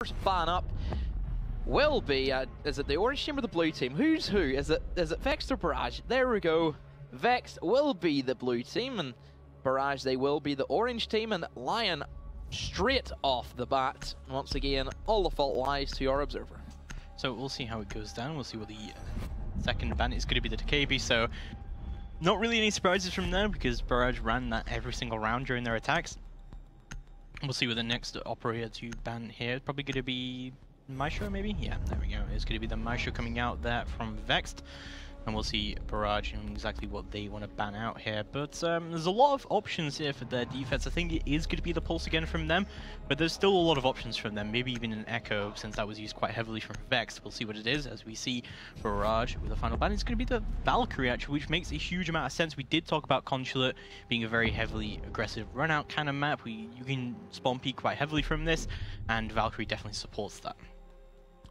First ban up will be, is it the orange team or the blue team? Who's who? Is it Vexed or Barrage? There we go. Vexed will be the blue team, and Barrage, they will be the orange team, and Lion straight off the bat. Once again, all the fault lies to your observer. So we'll see how it goes down. We'll see what the second ban is going to be, the Takebi. So not really any surprises from there because Barrage ran that every single round during their attacks. We'll see what the next operator to ban here. Probably going to be Maestro, maybe? Yeah, there we go. It's going to be the Maestro coming out there from Vexed. And we'll see Barrage and exactly what they want to ban out here. But there's a lot of options here for their defense. I think it is going to be the Pulse again from them, but there's still a lot of options from them. Maybe even an Echo, since that was used quite heavily from Vexed. We'll see what it is as we see Barrage with the final ban. It's going to be the Valkyrie, actually, which makes a huge amount of sense. We did talk about Consulate being a very heavily aggressive run-out kind of map. You can spawn peek quite heavily from this, and Valkyrie definitely supports that.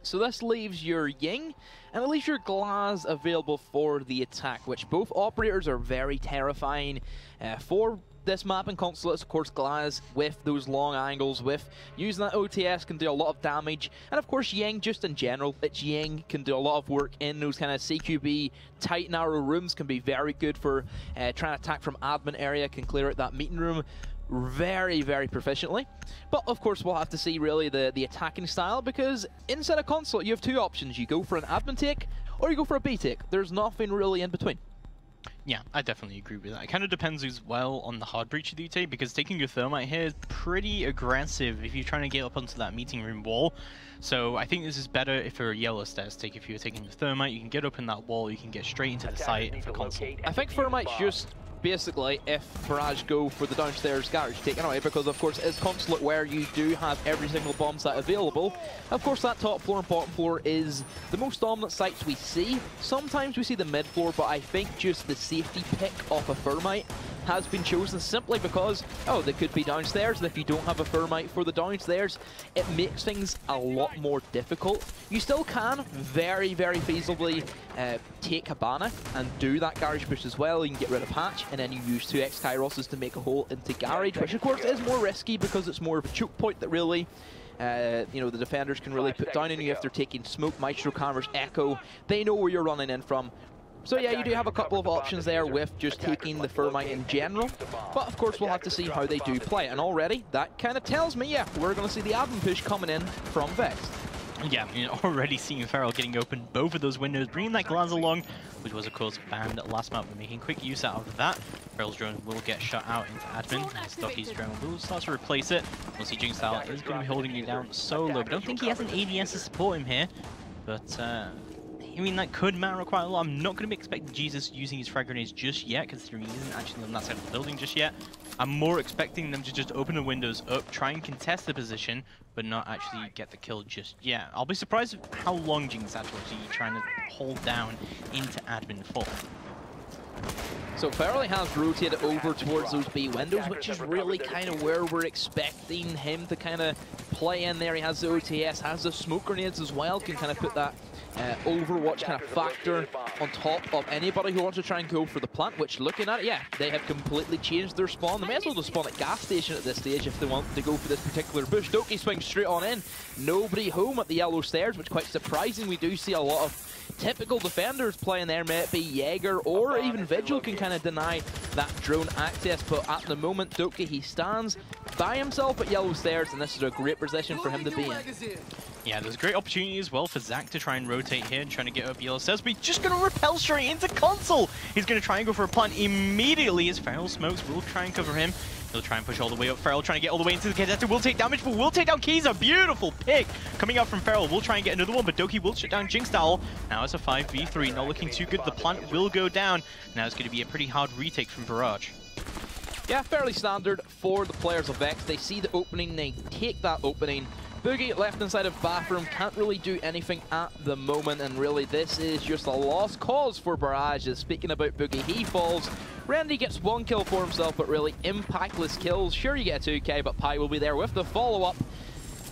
So this leaves your Ying, and it leaves your Glaz available for the attack, which both operators are very terrifying for this map and Consulates. Of course, Glaz with those long angles, with using that OTS can do a lot of damage, and of course Ying just in general, it's Ying can do a lot of work in those kind of CQB tight narrow rooms, can be very good for trying to attack from admin area, can clear out that meeting room very, very proficiently. But of course we'll have to see really the attacking style, because inside a console you have two options. You go for an admin take or you go for a B take. There's nothing really in between. Yeah, I definitely agree with that. It kind of depends as well on the hard breach that you take, because taking your Thermite here is pretty aggressive if you're trying to get up onto that meeting room wall. So I think this is better if you're a yellow stairs take. If you're taking the Thermite, you can get up in that wall, you can get straight into the site for console. I think Thermite's just basically if Barrage go for the downstairs garage take anyway, because of course it's Consulate where you do have every single bomb site available. Of course that top floor and bottom floor is the most dominant sites we see. Sometimes we see the mid floor, but I think just the safety pick off a Thermite has been chosen simply because, oh, they could be downstairs, and if you don't have a Thermite for the downstairs, it makes things a lot more difficult. You still can very, very feasibly take Habana and do that garage push as well. You can get rid of Hatch, and then you use 2x Kyroses to make a hole into garage, which of course is more risky because it's more of a choke point that really you know, the defenders can really put down on you if they're taking smoke, Maestro, Cameras, Echo. They know where you're running in from. So yeah, you do have a couple of options there with just taking the Thermite in general, but of course we'll have to see how they do play. And already, that kind of tells me, yeah, we're going to see the admin push coming in from Vexed. Yeah, you know, already seeing Feral getting open both of those windows, bringing that Glaz along, which was of course banned last map. We're making quick use out of that. Feral's drone will get shut out into admin, and Stocky's drone will start to replace it. We'll see Jinxstyle is going to be holding you down solo, but I don't think he has an ADS to support him here. But I mean, that could matter quite a lot. I'm not going to be expecting Jesus using his frag grenades just yet, considering he isn't actually on that side of the building just yet. I'm more expecting them to just open the windows up, try and contest the position, but not actually get the kill just yet. I'll be surprised how long Jinx is actually trying to hold down into admin for. So Feral has rotated over towards those B windows, which is really kind of where we're expecting him to kind of play in there. He has the OTS, has the smoke grenades as well, can kind of put that Overwatch kind of factor on top of anybody who wants to try and go for the plant, which looking at it, yeah, they have completely changed their spawn. They may as well just spawn at gas station at this stage if they want to go for this particular bush. Doki swings straight on in. Nobody home at the yellow stairs, which is quite surprising. We do see a lot of typical defenders playing there, may it be Jaeger or even Vigil can kind of deny that drone access, but at the moment Doki, he stands by himself at yellow stairs, and this is a great position for him to be in. Yeah, there's a great opportunity as well for Zach to try and rotate here and trying to get up yellow stairs, but he's just going to repel straight into console. He's going to try and go for a plant immediately as Feral smokes will try and cover him. He'll try and push all the way up. Feral trying to get all the way into the Cadet. Will take damage, but will take down Kiza. Beautiful pick coming out from Feral. We'll try and get another one, but Doki will shut down Jinxstyle. Now it's a 5v3, not looking too good. The plant will go down. Now it's going to be a pretty hard retake from Barrage. Yeah, fairly standard for the players of Vex. They see the opening, they take that opening. Boogie left inside of bathroom, can't really do anything at the moment, and really this is just a lost cause for Barrage. Speaking about Boogie, he falls. Randy gets one kill for himself, but really impactless kills. Sure, you get a 2k, but Pi will be there with the follow-up.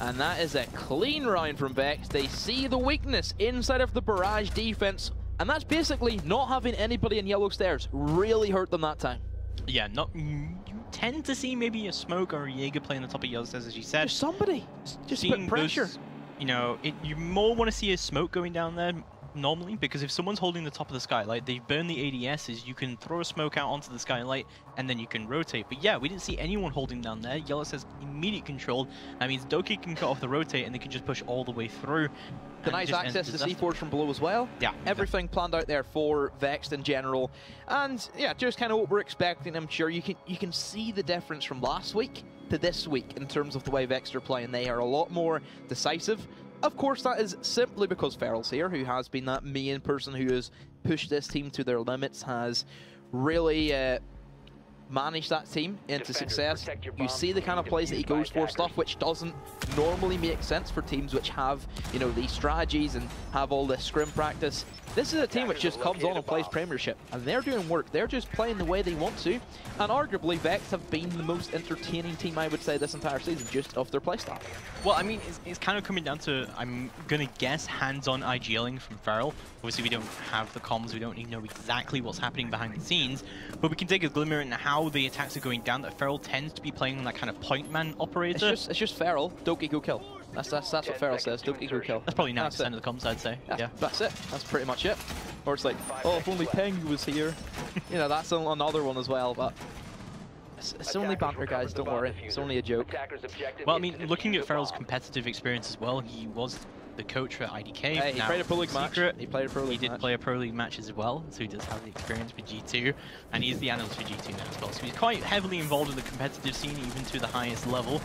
And that is a clean round from Vex. They see the weakness inside of the Barrage defense, and that's basically not having anybody in yellow stairs. Really hurt them that time. Yeah, you tend to see maybe a Smoke or a Jaeger play on the top of yellow stairs, as you said. There's somebody just put pressure. you know, you more want to see a smoke going down there normally, because if someone's holding the top of the skylight, they've burned the ADSs, you can throw a smoke out onto the skylight and then you can rotate. But yeah, we didn't see anyone holding down there. Yellow says immediate control. That means Doki can cut off the rotate and they can just push all the way through. The nice access to C4s from below as well. Yeah. Everything planned out there for Vexed in general. And yeah, just kind of what we're expecting. I'm sure you can see the difference from last week to this week in terms of the way Vexed are playing. They are a lot more decisive. Of course, that is simply because Feral's here, who has been that main person who has pushed this team to their limits, has really manage that team into success. You see the kind of plays that he goes for, stuff which doesn't normally make sense for teams which have, you know, these strategies and have all this scrim practice. This is a team which just comes on and plays Premiership, and they're doing work. They're just playing the way they want to, and arguably Vexed have been the most entertaining team, I would say, this entire season, just off their playstyle. Well, I mean, it's kind of coming down to, I'm going to guess, hands-on IGLing from Feral. Obviously, we don't have the comms, we don't even know exactly what's happening behind the scenes, but we can take a glimmer into how the attacks are going down, that Feral tends to be playing on that kind of point man operator. It's just Feral, Doki go kill. That's what Feral says, Doki go kill. That's probably 90% of the comms, I'd say. Yeah, that's it. That's pretty much it. Or it's like, oh, if only Peng was here. You know, that's another one as well, but it's only banter, guys, don't worry. It's only a joke. Well, I mean, looking at Feral's competitive experience as well, he was the coach for IDK. Hey, he played a Pro League match. He played a Pro League match. He did play a Pro League match as well, so he does have the experience with G2, and he's the analyst for G2 now as well. So he's quite heavily involved in the competitive scene, even to the highest level.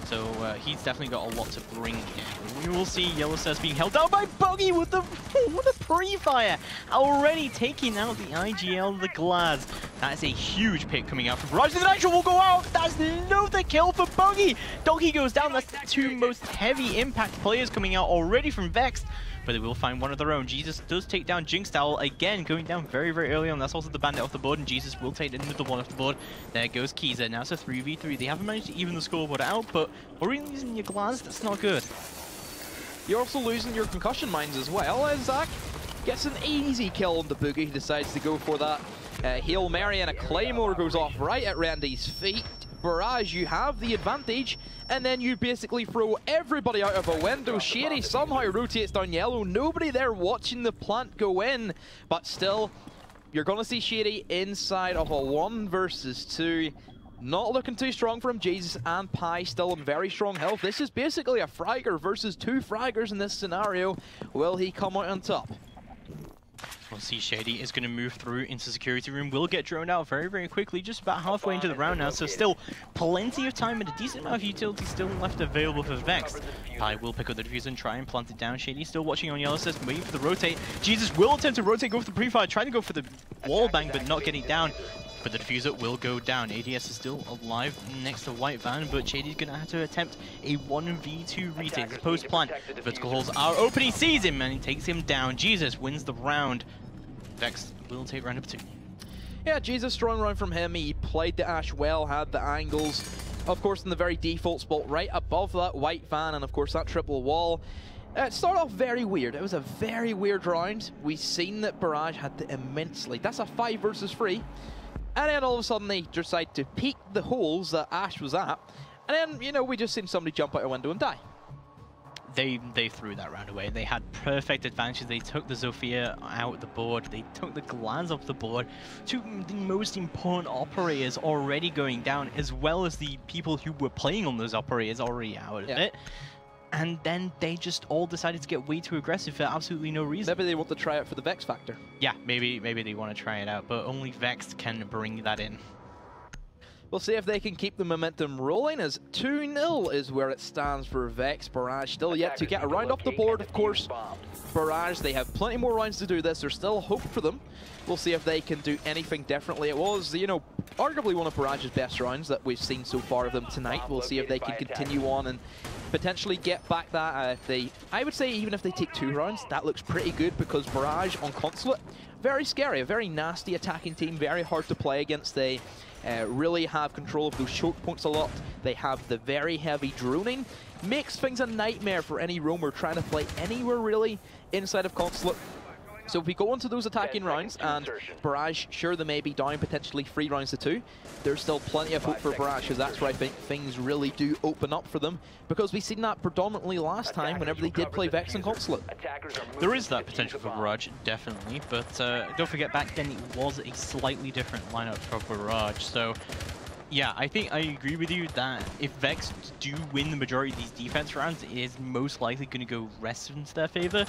So he's definitely got a lot to bring here. We will see Yellow Stars being held down by Buggy with the what a pre-fire, already taking out the IGL, the Glads. That is a huge pick coming out from Barrage. The Nitro will go out. That's another kill for Buggy. Donkey goes down. That's the two most heavy impact players coming out already from Vexed. But they will find one of their own. Jesus does take down Jinx Towel again, going down very, very early on. That's also the bandit off the board, and Jesus will take another one off the board. There goes Kiza. Now it's a 3v3. They haven't managed to even the scoreboard out, but already losing your Glass, that's not good. You're also losing your concussion mines as well, as Zach gets an easy kill on the Boogie. He decides to go for that Hail Mary, and a Claymore goes off right at Randy's feet. Barrage, you have the advantage, and then you basically throw everybody out of a window. Shady somehow rotates down Yellow. Nobody there watching the plant go in, but still, you're going to see Shady inside of a 1 versus 2. Not looking too strong for him. Jesus and Pi still in very strong health. This is basically a Fragger versus 2 Fraggers in this scenario. Will he come out on top? We'll see. Shady is going to move through into security room. Will get droned out very, very quickly, just about halfway into the round now, so still plenty of time and a decent amount of utility still left available for Vexed. Pi will pick up the diffuser and try and plant it down. Shady still watching on Yellow System, waiting for the rotate. Jesus will attempt to rotate, go for the pre-fire, trying to go for the wall bang, but not getting down. But the diffuser will go down. ADS is still alive next to White Van, but Shady's going to have to attempt a 1v2 retake. The post-plant, vertical holes are open. He sees him and he takes him down. Jesus wins the round. Vex will take round number 2. Yeah, Jesus, strong round from him. He played the Ash well, had the angles. Of course, in the very default spot right above that White Van, and of course that triple wall. It started off very weird. It was a very weird round. We've seen that Barrage had the immense lead. That's a 5 versus 3. And then all of a sudden they decide to peek the holes that Ash was at. And then, you know, we just seen somebody jump out a window and die. They threw that round away. They had perfect advantages. They took the Zofia out the board. They took the Glaz off the board. Two of the most important operators already going down, as well as the people who were playing on those operators already out of it. And then they just all decided to get way too aggressive for absolutely no reason. Maybe they want to try it for the Vex factor. Yeah, maybe they want to try it out, but only Vex can bring that in. We'll see if they can keep the momentum rolling, as 2-0 is where it stands for Vex. Barrage still yet to get a round off the board, of course. Barrage, they have plenty more rounds to do this. There's still hope for them. We'll see if they can do anything differently. It was, you know, arguably one of Barrage's best rounds that we've seen so far of them tonight. We'll see if they can continue on and potentially get back that. If they, I would say even if they take 2 rounds, that looks pretty good, because Barrage on Consulate, very scary, a very nasty attacking team, very hard to play against. They really have control of those choke points a lot. They have the very heavy droning. Makes things a nightmare for any roamer trying to play anywhere really inside of Consulate. So if we go into those attacking rounds, and Barrage, sure, they may be down potentially 3 rounds to 2, there's still plenty of hope for Barrage, because that's where I think things really do open up for them, because we've seen that predominantly last time whenever they did play Vexed and Consulate. There is that potential for Barrage, definitely, but don't forget back then it was a slightly different lineup for Barrage, so yeah, I think I agree with you that if Vex do win the majority of these defense rounds, it is most likely going to go rest into their favor.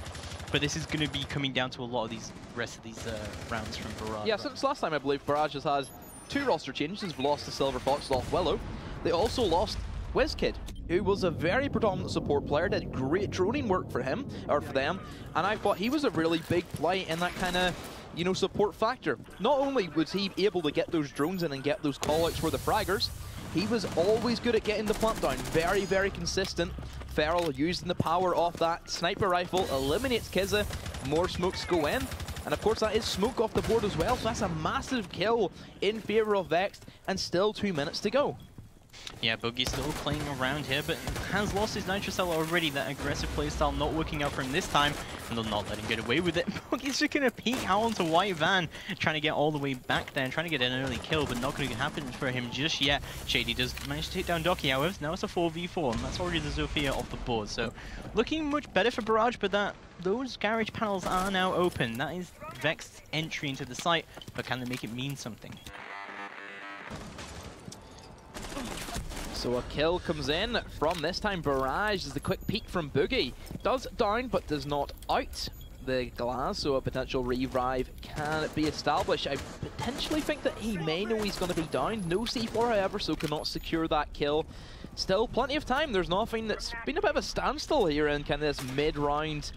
But this is going to be coming down to a lot of these rest of these rounds from Barrage. Yeah, since last time I believe Barrage has had 2 roster changes. They've lost to Silver Fox, lost Willow. They also lost WizKid, who was a very predominant support player, did great droning work for him, or for them, and I thought he was a really big play in that kind of, you know, support factor. Not only was he able to get those drones in and get those callouts for the fraggers, he was always good at getting the plant down. Very, very consistent. Feral using the power off that sniper rifle, eliminates Kizza, more smokes go in, and of course that is smoke off the board as well, so that's a massive kill in favor of Vexed, and still 2 minutes to go. Yeah, Boogie's still playing around here, but has lost his Nitro Cell already. That aggressive playstyle not working out for him this time, and they'll not let him get away with it. Boogie's just going to peek out onto White Van, trying to get all the way back there and trying to get an early kill, but not going to happen for him just yet. Shady does manage to take down Docky, however. Now it's a 4v4, and that's already the Zofia off the board. So looking much better for Barrage, but those garage panels are now open. That is Vexed's entry into the site, but can they make it mean something? So a kill comes in from this time Barrage as the quick peek from Boogie. Does down but does not out the glass, so a potential revive can be established. I potentially think that he may know he's going to be down. No C4 however, so cannot secure that kill. Still plenty of time. There's nothing that's been a bit of a standstill here in kind of this mid-round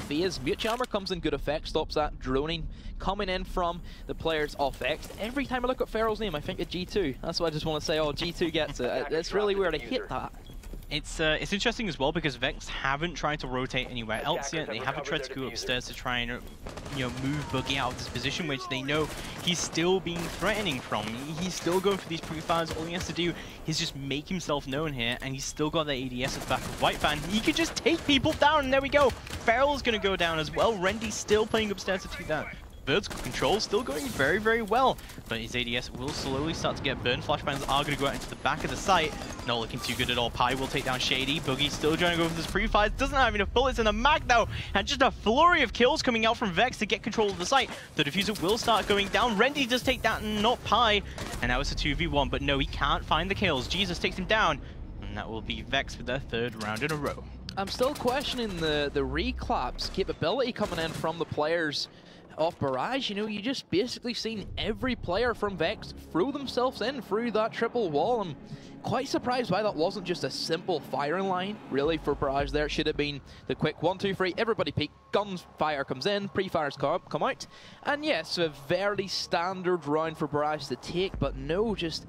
phase. Mute Jammer comes in good effect, stops that droning coming in from the players of Vexed. Every time I look at Feral's name, I think of G2. That's why I just want to say, oh, G2 gets it. It's really weird. I hate that. It's interesting as well because Vex haven't tried to rotate anywhere else yet. They haven't tried to go upstairs to try and move Boogie out of this position, which they know he's still being threatening from. He's still going for these pre-fires. All he has to do is just make himself known here, and he's still got that ADS at the back of White Van. He could just take people down, and there we go. Feral's going to go down as well. Rendy's still playing upstairs to take that. Vertical control still going very, very well, but his ADS will slowly start to get burned. Flashbangs are going to go out into the back of the site. Not looking too good at all. Pi will take down Shady. Boogie still trying to go for this pre-fires. Doesn't have enough bullets in the mag though, and just a flurry of kills coming out from Vex to get control of the site. The diffuser will start going down. Rendy does take that, not Pi, and now it's a 2v1, but no, he can't find the kills. Jesus takes him down, and that will be Vex for their 3rd round in a row. I'm still questioning the reclaps capability coming in from the players off Barrage. You know, you just basically seen every player from Vex throw themselves in through that triple wall. I'm quite surprised why that wasn't just a simple firing line, really, for Barrage there. It should have been the quick 1, 2, 3, everybody peek, guns fire comes in, pre-fires come out. And yes, a very standard round for Barrage to take, but no, just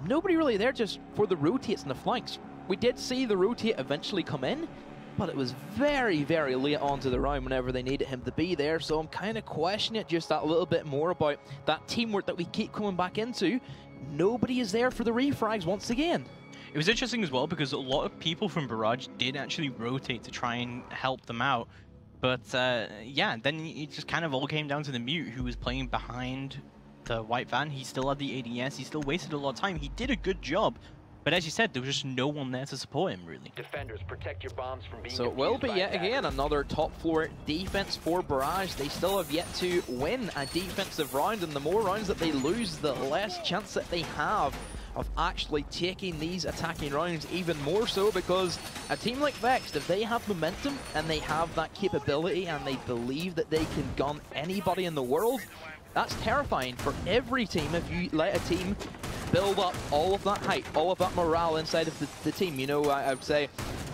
nobody really there just for the rotates and the flanks. We did see the rotate eventually come in, but it was very, very late onto the round whenever they needed him to be there, so I'm kind of questioning it just that little bit more about that teamwork that we keep coming back into. Nobody is there for the refrags once again. It was interesting as well because a lot of people from Barrage did actually rotate to try and help them out, but yeah, then it just kind of all came down to the Mute, who was playing behind the White Van. He still had the ADS, he still wasted a lot of time. He did a good job. But as you said, there was just no one there to support him, really. Defenders, protect your bombs from being so it will be yet again another top floor defense for Barrage. They still have yet to win a defensive round, and the more rounds that they lose, the less chance that they have of actually taking these attacking rounds, even more so because a team like Vexed, if they have momentum and they have that capability and they believe that they can gun anybody in the world, that's terrifying for every team if you let a team build up all of that hype, all of that morale inside of the team. You know, I would say,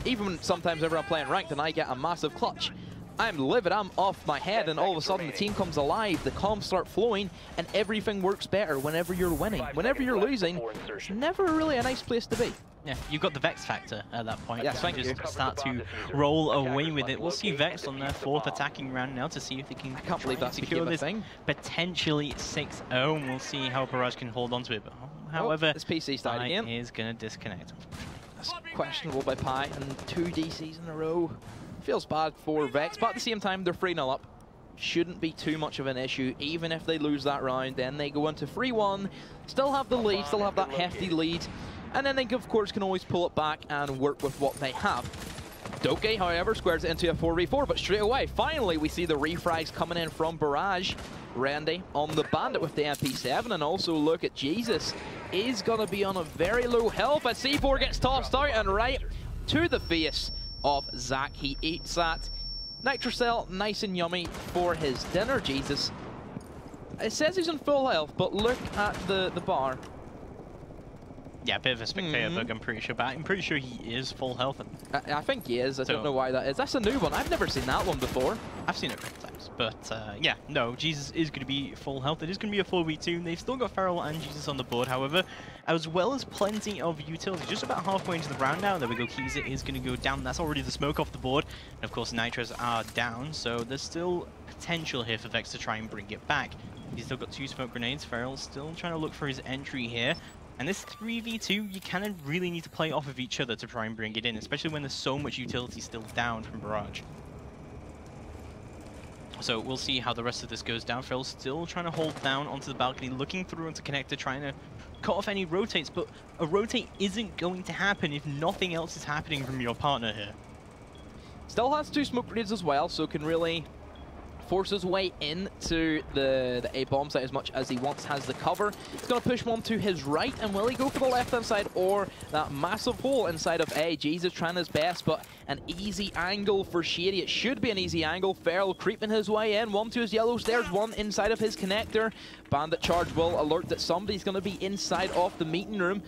even sometimes whenever I'm playing ranked and I get a massive clutch, I'm livid, I'm off my head, and all of a sudden the team comes alive, the comms start flowing, and everything works better whenever you're winning. Whenever you're losing, it's never really a nice place to be. Yeah, you've got the Vex factor at that point. Yes, thank you. Just start to roll away with it. We'll see Vex on their 4th attacking round now to see if they can I can't believe that's secure this thing. Potentially 6-0, and we'll see how Barrage can hold on to it. But, however, this PC started again. Is going to disconnect, unfortunately. That's questionable by Pi, and 2 DCs in a row. Feels bad for Vex, but at the same time, they're 3-0 up. shouldn't be too much of an issue. Even if they lose that round, then they go into 3-1, still have the lead, still have that hefty lead, and then they, of course, can always pull it back and work with what they have. Doke, however, squares it into a 4v4, but straight away, finally, we see the refrags coming in from Barrage. Randy on the Bandit with the MP7, and also look at Jesus. Is going to be on a very low health as C4 gets tossed out, and right to the face of Zach. He eats that. Nitrocell, nice and yummy for his dinner, Jesus. It says he's in full health, but look at the bar. Yeah, a bit of a spectator bug, I'm pretty sure, but I'm pretty sure he is full health. I think he is. I don't know why that is. That's a new one. I've never seen that one before. I've seen it a couple times, but yeah, no, Jesus is going to be full health. It is going to be a 4v2. They've still got Feral and Jesus on the board, however, as well as plenty of utility. Just about halfway into the round now. There we go. Kiza is going to go down. That's already the smoke off the board. And of course, Nitros are down, so there's still potential here for Vex to try and bring it back. He's still got 2 smoke grenades. Feral's still trying to look for his entry here. And this 3v2, you kind of really need to play off of each other to try and bring it in, especially when there's so much utility still down from Barrage. So we'll see how the rest of this goes down. Feral's still trying to hold down onto the balcony, looking through onto connector, trying to cut off any rotates, but a rotate isn't going to happen if nothing else is happening from your partner here. Still has 2 smoke grenades as well, so can really force his way into the A bomb site as much as he wants, has the cover. He's going to push one to his right, and will he go for the left-hand side or that massive hole inside of A? Jesus trying his best, but an easy angle for Shady. It should be an easy angle. Feral creeping his way in, one to his yellows. There's one inside of his connector. Bandit charge will alert that somebody's going to be inside of the meeting room.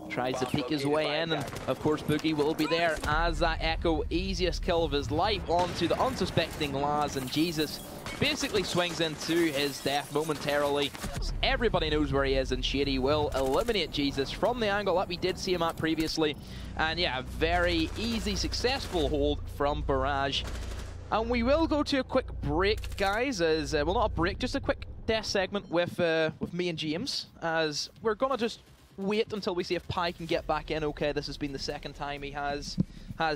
Tries to peek his way in, and of course Boogie will be there as that Echo, easiest kill of his life onto the unsuspecting Laz, and Jesus basically swings into his death momentarily. Everybody knows where he is, and Shady will eliminate Jesus from the angle that we did see him at previously. And yeah, very easy, successful hold from Barrage. And we will go to a quick break, guys, as, well, not a break, just a quick death segment with me and James, as we're gonna just wait until we see if Pi can get back in. Okay, this has been the second time he has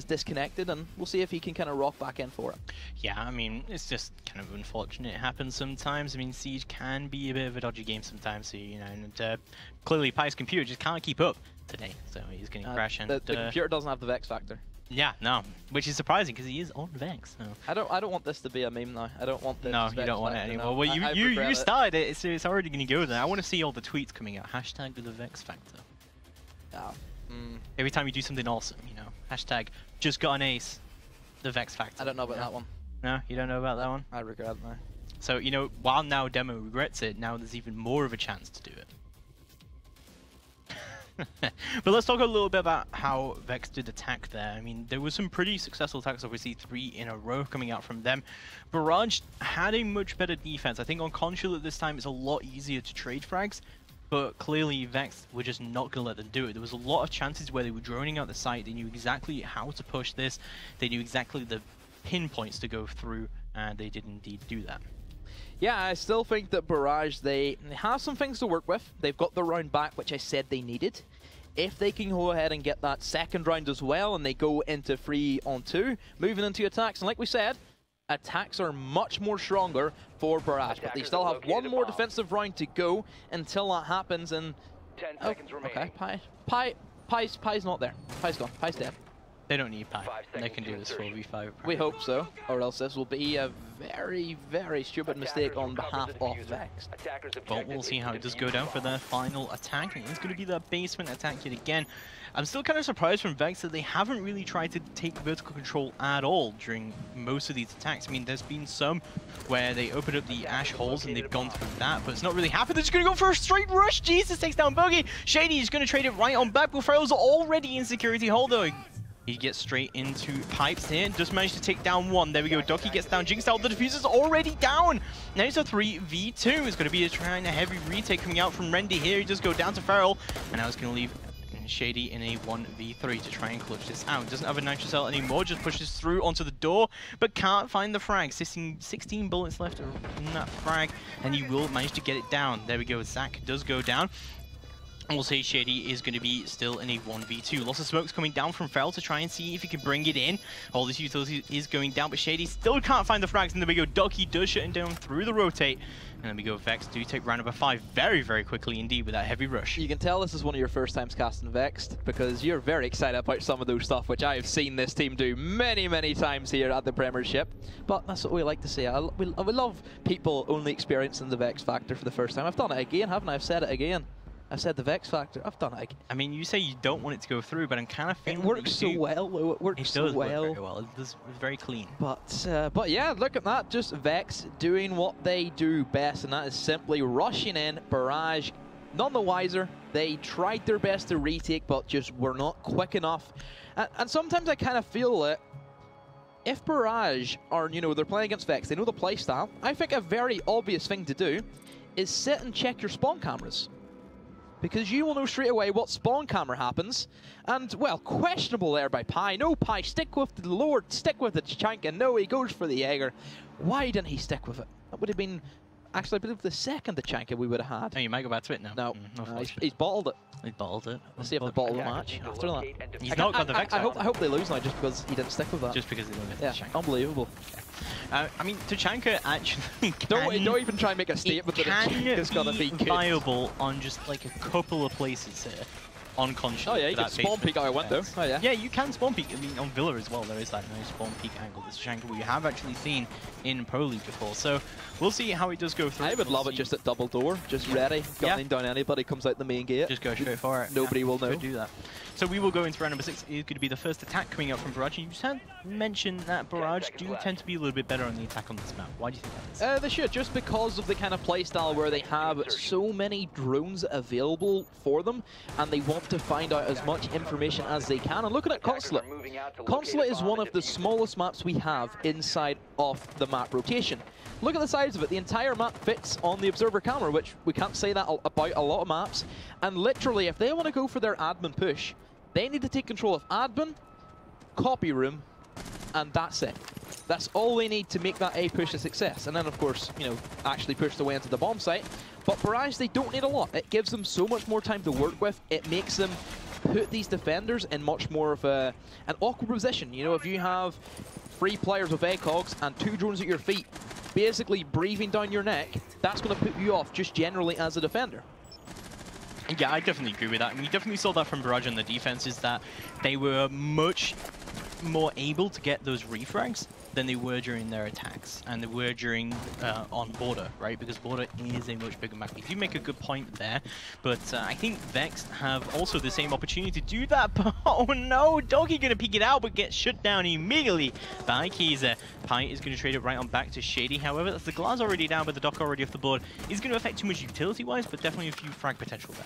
disconnected, and we'll see if he can kind of rock back in for it. Yeah, I mean, it's just kind of unfortunate. It happens sometimes. I mean, Siege can be a bit of a dodgy game sometimes, so, you know, and clearly Pi's computer just can't keep up today, so he's going to crash. And the computer doesn't have the Vex factor. Yeah, no, which is surprising because he is on Vex. So. I don't want this to be a meme now. I don't want this. No, you don't want it anymore. No. Well, you started it, so it's already going to go there. I want to see all the tweets coming out. Hashtag the Vex factor. Yeah. Every time you do something awesome, you know. Hashtag just got an ace. The Vex factor. I don't know about that one. No, you don't know about that one. I regret it now. So you know, while now Demo regrets it, now there's even more of a chance to do it. But let's talk a little bit about how Vex did attack there. I mean, there was some pretty successful attacks, obviously 3 in a row coming out from them. Barrage had a much better defense. I think on Consulate this time it's a lot easier to trade frags, but clearly Vex were just not going to let them do it. There was a lot of chances where they were droning out the site. They knew exactly how to push this. They knew exactly the pinpoints to go through, and they did indeed do that. Yeah, I still think that Barrage, they have some things to work with. They've got the round back, which I said they needed. If they can go ahead and get that second round as well, and they go into 3-on-2, moving into attacks, and like we said, attacks are much more stronger for Barrage, but they still have one more defensive round to go until that happens, and 10 seconds remaining. Okay, Pi's not there. Pi's gone. Pi's dead. They don't need Pi. They can do this 4v5. We hope so, or else this will be a very, very stupid mistake on behalf of Vexed. But we'll see how it does go down for their final attack. It's going to be their basement attack yet again. I'm still kind of surprised from Vex that they haven't really tried to take vertical control at all during most of these attacks. I mean, there's been some where they opened up the ash holes and they've gone through that, but it's not really happened. They're just going to go for a straight rush. Jesus takes down Bogey. Shady is going to trade it right on back. Bullfrell's already in security hold though. He gets straight into pipes here, just managed to take down one. There we go, Ducky gets down, Jinx out, the diffuser's already down. Now it's a 3v2. It's going to be trying a heavy retake coming out from Rendy here. He does go down to Feral, and now it's going to leave Shady in a 1v3 to try and clutch this out. Doesn't have a nitro cell anymore, just pushes through onto the door, but can't find the frag. 16 bullets left in that frag, and he will manage to get it down. There we go, Zach does go down. We'll say Shady is going to be still in a 1v2. Lots of smokes coming down from Fel to try and see if he can bring it in. All this utility is going down, but Shady still can't find the frags. And then we go Ducky does shut him down through the rotate. And then we go Vexed, do take round number 5 very, very quickly indeed with that heavy rush. You can tell this is one of your first times casting Vexed because you're very excited about some of those stuff, which I have seen this team do many, many times here at the Premiership. But that's what we like to say. We love people only experiencing the Vex factor for the first time. I've done it again, haven't I? I've said it again. I said the Vex factor. I've done it again. I mean, you say you don't want it to go through, but I'm kind of feeling it works so well. It works so well. Work very well. It's very clean. But yeah, look at that. Just Vex doing what they do best, and that is simply rushing in. Barrage, none the wiser. They tried their best to retake, but just were not quick enough. And sometimes I kind of feel that if Barrage are, you know, they're playing against Vex, they know the playstyle. I think a very obvious thing to do is sit and check your spawn cameras, because you will know straight away what spawn camera happens. And, well, questionable there by Pi. No, Pi, stick with the Lord, stick with the Tachanka. No, he goes for the Jaeger. Why didn't he stick with it? That would have been, actually, I believe the second Tachanka we would have had. Oh, you might go back to it now. No, he's bottled it. He bottled it. Let's see if they bottle the match after that. He's not got the Vex. I hope they lose now just because he didn't stick with that. Just because he didn't get the Tachanka. Unbelievable. I mean, Tachanka actually don't even try and make a statement that Tachanka's going to be good. Viable on just like a couple of places here. On conscience. Oh yeah, you can spawn peek how I went though. Oh yeah. Yeah, you can spawn peek. I mean, on Villa as well, there is that nice spawn peek angle. This Tachanka we have actually seen in Pro League before. So we'll see how it does go through. I would love it just at double door, just ready, gunning down anybody comes out the main gate. Just go straight for it. Nobody will know. Do that. So we will go into round number 6. It's going to be the first attack coming up from Barrage. And you just had mentioned that Barrage do tend to be a little bit better on the attack on this map. Why do you think that is? They should, just because of the kind of playstyle where they have so many drones available for them, and they want to find out as much information as they can. And looking at Consulate. Consulate is one of the smallest maps we have inside of the map rotation. Look at the size of it. The entire map fits on the observer camera, which we can't say that about a lot of maps. And literally, if they want to go for their admin push, they need to take control of admin, copy room, and that's it. That's all they need to make that A push a success. And then, of course, you know, actually push their way into the bomb site. But Barrage, they don't need a lot. It gives them so much more time to work with. It makes them put these defenders in much more of an awkward position. You know, if you have 3 players with ACOGs and 2 drones at your feet, basically breathing down your neck, that's going to put you off just generally as a defender. Yeah, I definitely agree with that. I mean, you definitely saw that from Barrage on the defense, is that they were much more able to get those refrags than they were during their attacks, and they were during on Border, right? Because Border is a much bigger map. You do make a good point there, but I think Vexed have also the same opportunity to do that. But oh no, Doggy gonna peek it out, but gets shut down immediately by Kaiser. Pi is gonna trade it right on back to Shady. However, that's the glass already down, but the Dock already off the board. Is gonna affect too much utility-wise, but definitely a few frag potential there.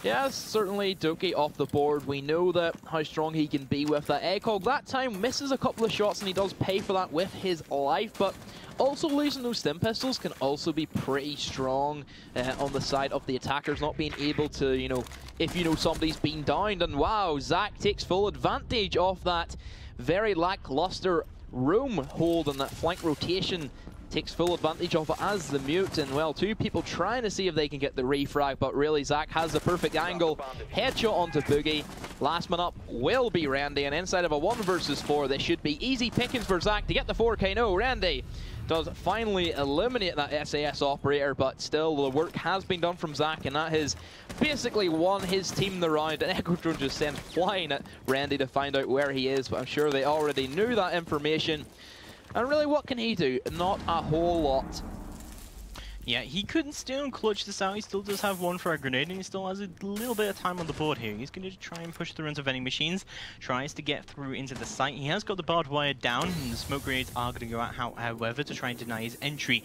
Yeah, certainly Doki off the board. We know that how strong he can be with that ACOG. That time misses a couple of shots and he does pay for that with his life, but also losing those stim pistols can also be pretty strong on the side of the attackers, not being able to, you know, if you know somebody's been downed. And wow, Zach takes full advantage of that very lackluster room hold and that flank rotation. Takes full advantage of it as the mute, and well, 2 people trying to see if they can get the refrag, but really Zach has the perfect angle. Headshot onto Boogie. Last man up will be Randy, and inside of a 1 versus 4, this should be easy pickings for Zach to get the 4K. No, Randy does finally eliminate that SAS operator, but still the work has been done from Zach, and that has basically won his team the round. And Echo Drone just sends flying at Randy to find out where he is, but I'm sure they already knew that information. And really, what can he do? Not a whole lot. Yeah, he couldn't still clutch this out. He still does have 1 for a grenade, and he still has a little bit of time on the board here. He's going to try and push through into vending machines, tries to get through into the site. He has got the barbed wire down, and the smoke grenades are going to go out, however, to try and deny his entry.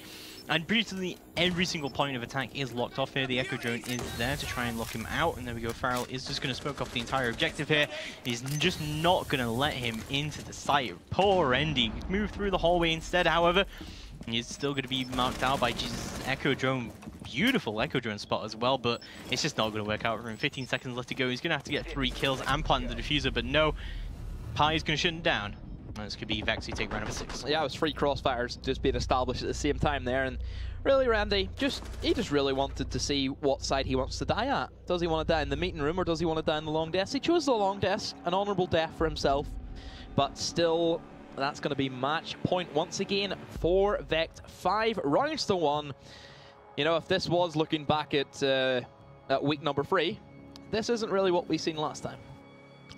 And basically, every single point of attack is locked off here. The Echo Drone is there to try and lock him out, and there we go. Farrell is just going to smoke off the entire objective here. He's just not going to let him into the site. Poor Endy. Move through the hallway instead, however. He's still going to be marked out by Jesus Echo Drone. Beautiful Echo Drone spot as well, but it's just not going to work out for him. 15 seconds left to go. He's going to have to get 3 kills and plant the diffuser, but no. Pi is going to shut him down. This could be Vexed who take round number 6. Yeah, it was 3 crossfires just being established at the same time there, and really Randy, he just really wanted to see what side he wants to die at. Does he want to die in the meeting room or does he want to die in the long desk? He chose the long desk, an honourable death for himself, but still, that's going to be match point once again for Vexed. 5 rounds to 1. You know, if this was looking back at week number 3, this isn't really what we've seen last time.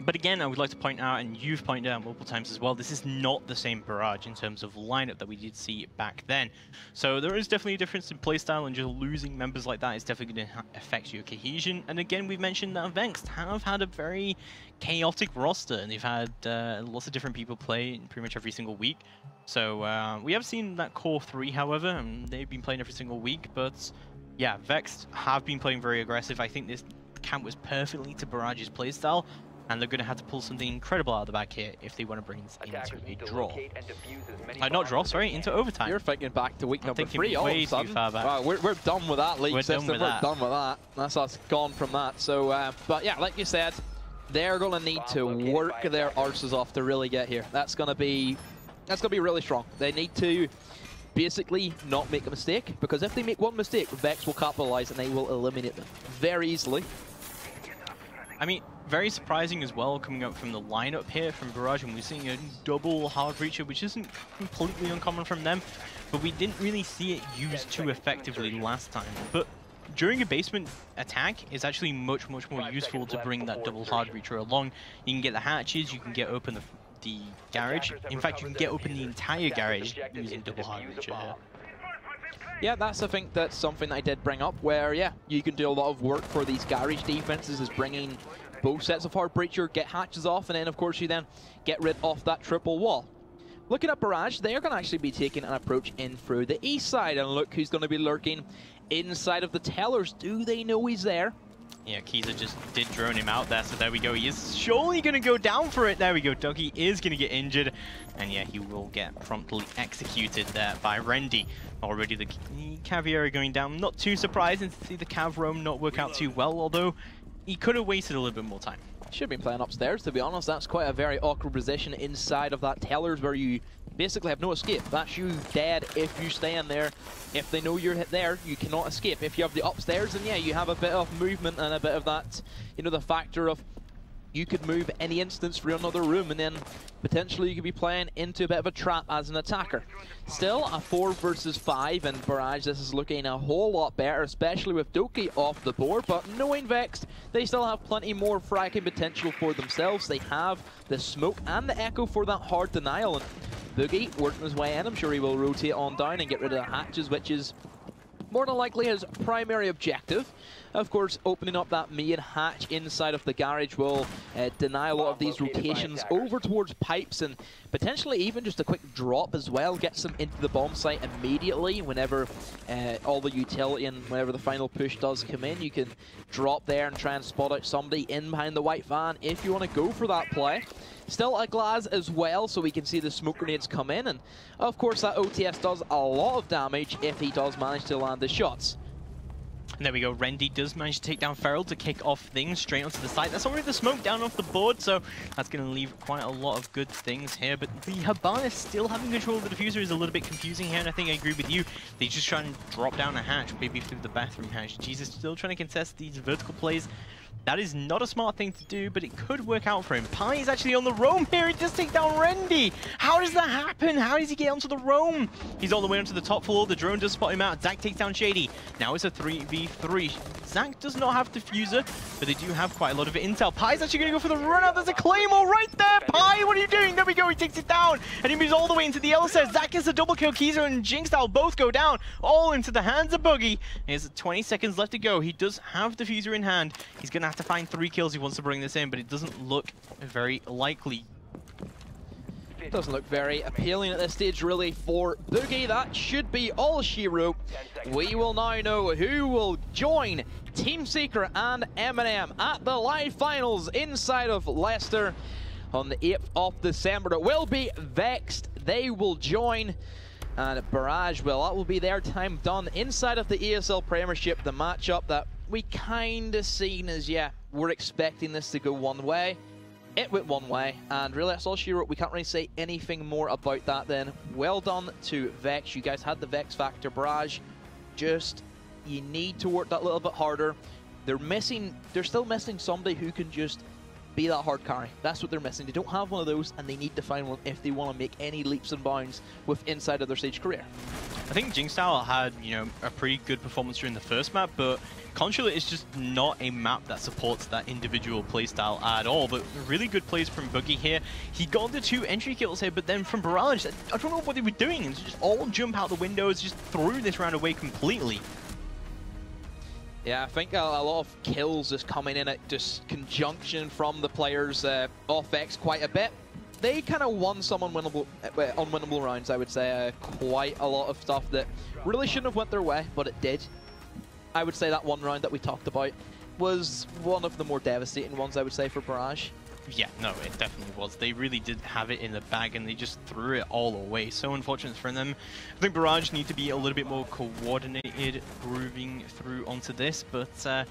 But again, I would like to point out, and you've pointed out multiple times as well, this is not the same Barrage in terms of lineup that we did see back then. So there is definitely a difference in playstyle, and just losing members like that is definitely going to affect your cohesion. And again, we've mentioned that Vexed have had a very chaotic roster, and they've had lots of different people play pretty much every single week. So we have seen that core 3, however, and they've been playing every single week. But yeah, Vexed have been playing very aggressive. I think this camp was perfectly to Barrage's playstyle. And they're going to have to pull something incredible out of the back here if they want to bring this into a draw. Not draw, sorry, into overtime. You're thinking back to week number 3 all of a sudden. Too far back. Wow, we're done with that league system. We're done with that. That's us gone from that. So, but yeah, like you said, they're going to need to work their arses off to really get here. That's going to be really strong. They need to basically not make a mistake, because if they make one mistake, Vex will capitalize and they will eliminate them very easily. I mean, very surprising as well coming up from the lineup here from Barrage, and we're seeing a double hard breacher, which isn't completely uncommon from them, but we didn't really see it used too effectively last time. But during a basement attack, it's actually much more useful to bring that double hard breacher along. You can get the hatches, you can get open the garage. In fact, you can get open the entire garage using double hard breacher here. Yeah, I think that's something that I did bring up, where, yeah, you can do a lot of work for these garage defenses, is bringing both sets of hard breacher, get hatches off, and then, of course, you then get rid of that triple wall. Looking at Barrage, they are going to actually be taking an approach in through the east side, and look who's going to be lurking inside of the tellers. Do they know he's there? Yeah, Kiza just did drone him out there, so there we go. He is surely going to go down for it. There we go. Dougie is going to get injured, and yeah, he will get promptly executed there by Rendy. Already the Caviar going down. Not too surprising to see the Cav roam not work out too well, although he could have waited a little bit more time. Should have been playing upstairs, to be honest. That's quite a very awkward position inside of that tellers, where you basically have no escape. That's you dead if you stay in there. If they know you're there, you cannot escape. If you have the upstairs, then yeah, you have a bit of movement and a bit of that, you know, the factor of you could move any instance through another room, and then potentially you could be playing into a bit of a trap as an attacker. Still, a 4 versus 5, and Barrage, this is looking a whole lot better, especially with Doki off the board, but knowing Vexed, they still have plenty more fracking potential for themselves. They have the smoke and the echo for that hard denial, and Boogie working his way in. I'm sure he will rotate on down and get rid of the hatches, which is more than likely his primary objective. Of course, opening up that main hatch inside of the garage will deny a lot of these rotations over towards pipes, and potentially even just a quick drop as well. Gets them into the bomb site immediately whenever all the utility and whenever the final push does come in. You can drop there and try and spot out somebody in behind the white van if you want to go for that play. Still a glass as well, so we can see the smoke grenades come in, and of course that OTS does a lot of damage if he does manage to land the shots. And there we go, Rendy does manage to take down Feral to kick off things straight onto the site. That's already the smoke down off the board, so that's going to leave quite a lot of good things here. But the Habana still having control of the diffuser is a little bit confusing here, and I think I agree with you. They just try and drop down a hatch, maybe through the bathroom hatch. Jesus still trying to contest these vertical plays. That is not a smart thing to do, but it could work out for him. Pi is actually on the roam here. He does take down Rendy. How does that happen? How does he get onto the roam? He's all the way onto the top floor. The drone does spot him out. Zach takes down Shady. Now it's a 3v3. Zach does not have diffuser, but they do have quite a lot of intel. Pi's actually going to go for the run out. There's a Claymore right there. Pi, what are you doing? There we go. He takes it down, and he moves all the way into the LSS. Zach gets a double kill. Kiza and Jinxstyle both go down, all into the hands of Boogie. There's 20 seconds left to go. He does have diffuser in hand. He's going to have to find 3 kills. He wants to bring this in, but it doesn't look very likely. Doesn't look very appealing at this stage, really, for Boogie. That should be all she wrote. We will now know who will join Team Seeker and Eminem at the live finals inside of Leicester on the 8th of December. It will be Vexed. They will join, and Barrage, well, that will be their time done inside of the ESL Premiership, the matchup that we kind of seen as, yeah, we're expecting this to go one way. it went one way, and really that's all she wrote. We can't really say anything more about that then. Well done to Vex. You guys had the Vex factor. Barrage, just, you need to work that little bit harder. They're still missing somebody who can just be that hard carry. That's what they're missing. They don't have one of those, and they need to find one if they want to make any leaps and bounds with inside of their Sage career. I think Jingstyle had, you know, a pretty good performance during the first map, but Consulate is just not a map that supports that individual playstyle at all. But really good plays from Boogie here. He got the 2 entry kills here, but then from Barrage, I don't know what they were doing. It's just all jump out the windows, just threw this round away completely. Yeah, I think a lot of kills is coming in at just conjunction from the players off Vex quite a bit. They kind of won some unwinnable rounds, I would say. Quite a lot of stuff that really shouldn't have went their way, but it did. I would say that one round that we talked about was one of the more devastating ones, I would say, for Barrage. Yeah, no, it definitely was. They really did have it in the bag, and they just threw it all away. So unfortunate for them. I think Barrage need to be a little bit more coordinated, grooving through onto this, but